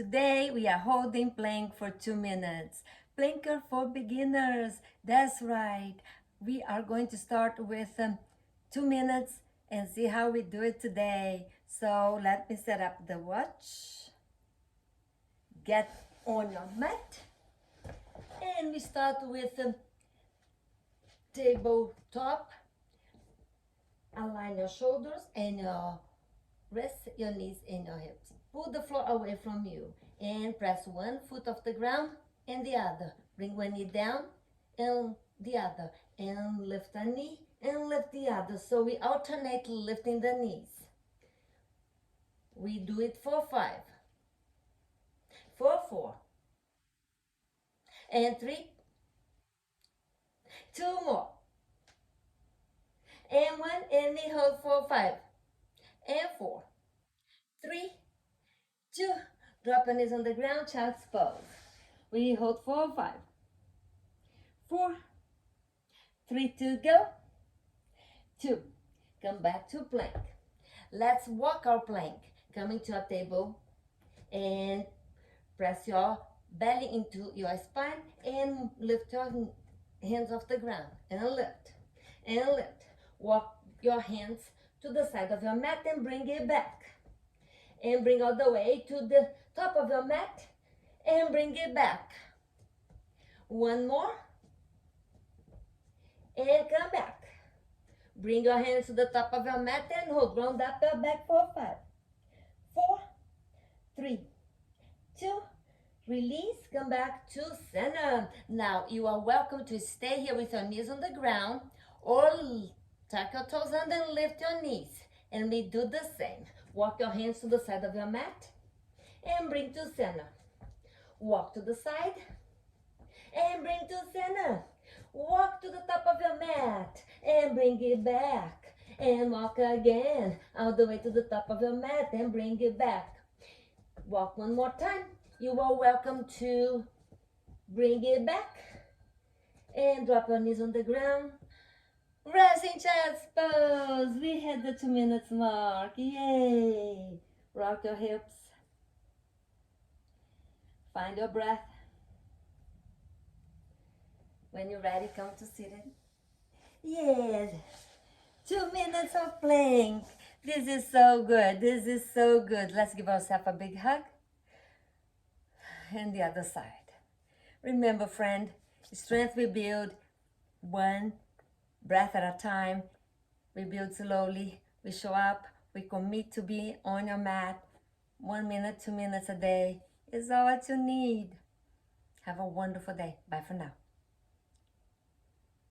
Today we are holding plank for 2 minutes. Planker for beginners. That's right. We are going to start with 2 minutes and see how we do it today. So let me set up the watch. Get on your mat. And we start with tabletop. Align your shoulders and rest your knees and your hips. Pull the floor away from you and press one foot off the ground and the other. Bring one knee down and the other. And lift a knee and lift the other. So we alternate lifting the knees. We do it for 5, for 4, and 3, 2 more, and 1, and we hold for 5, and 4, 3, 2, drop your knees on the ground, child's pose. We hold for 5, 4, 3 to go, 2, come back to plank. Let's walk our plank, coming to a table and press your belly into your spine and lift your hands off the ground and lift and lift. Walk your hands to the side of your mat and bring it back and bring all the way to the top of your mat and bring it back. One more and come back. Bring your hands to the top of your mat and hold. Round up your back for 5, 4, 3, 2, release, come back to center. Now you are welcome to stay here with your knees on the ground or tuck your toes under and lift your knees. And we do the same. Walk your hands to the side of your mat and bring to center. Walk to the side and bring to center. Walk to the top of your mat and bring it back. And walk again all the way to the top of your mat and bring it back. Walk one more time. You are welcome to bring it back and drop your knees on the ground. Resting child's pose. We hit the 2 minutes mark. Yay! Rock your hips. Find your breath. When you're ready, come to seated. Yes. 2 minutes of plank. This is so good. This is so good. Let's give ourselves a big hug. And the other side. Remember, friend, strength we build one breath at a time. We build slowly. We show up. We commit to be on your mat. 1 minute, 2 minutes a day is all what you need. Have a wonderful day. Bye for now.